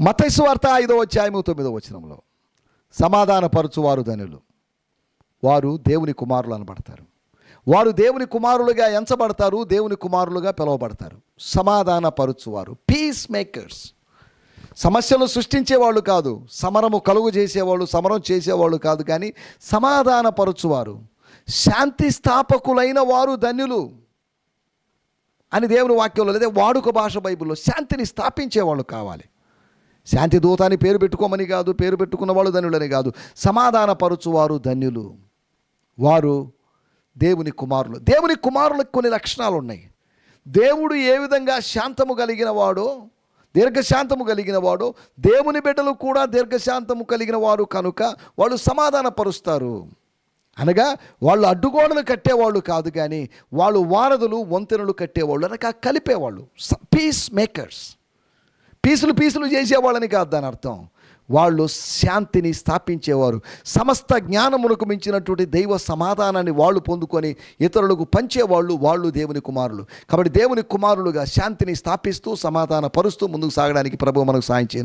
మత్తయి సువార్త 5వ అధ్యాయము 9వ వచనంలో సమాధానపరచువారు ధన్యులు, వారు దేవుని కుమారులు అనబడతారు. వారు దేవుని కుమారులుగా ఎంచబడతారు, దేవుని కుమారులుగా పిలువబడతారు. సమాధానపరచువారు, పీస్ మేకర్స్. సమస్యలు సృష్టించేవాళ్ళు కాదు, సమరము కలుగు చేసేవాళ్ళు, సమరం చేసేవాళ్ళు కాదు, కానీ సమాధానపరచువారు, శాంతి స్థాపకులైన వారు ధన్యులు అని దేవుని వాక్యంలో, లేదా వాడుక భాష బైబిల్లో శాంతిని స్థాపించేవాళ్ళు కావాలి. శాంతి దూత అని పేరు పెట్టుకోమని కాదు, పేరు పెట్టుకున్న వాళ్ళు ధన్యులని కాదు. సమాధానపరచువారు ధన్యులు, వారు దేవుని కుమారులు. దేవుని కుమారులకు కొన్ని లక్షణాలు ఉన్నాయి. దేవుడు ఏ విధంగా శాంతము కలిగిన వాడో, దీర్ఘశాంతము కలిగిన వాడో, దేవుని బిడ్డలు కూడా దీర్ఘశాంతము కలిగిన వారు కనుక వాళ్ళు సమాధానపరుస్తారు. అనగా వాళ్ళు అడ్డుగోడలు కట్టేవాళ్ళు కాదు, కానీ వాళ్ళు వారధులు వంతెనలు కట్టేవాళ్ళు, అనగా కలిపేవాళ్ళు. Piece makers. పీసులు చేసేవాళ్ళని కాదు దాని అర్థం. వాళ్ళు శాంతిని స్థాపించేవారు. సమస్త జ్ఞానమునకు మించినటువంటి దైవ సమాధానాన్ని వాళ్ళు పొందుకొని ఇతరులకు పంచేవాళ్ళు, వాళ్ళు దేవుని కుమారులు. కాబట్టి దేవుని కుమారులుగా శాంతిని స్థాపిస్తూ సమాధాన పరుస్తూ ముందుకు సాగడానికి ప్రభువు మనకు సాయం చేయను.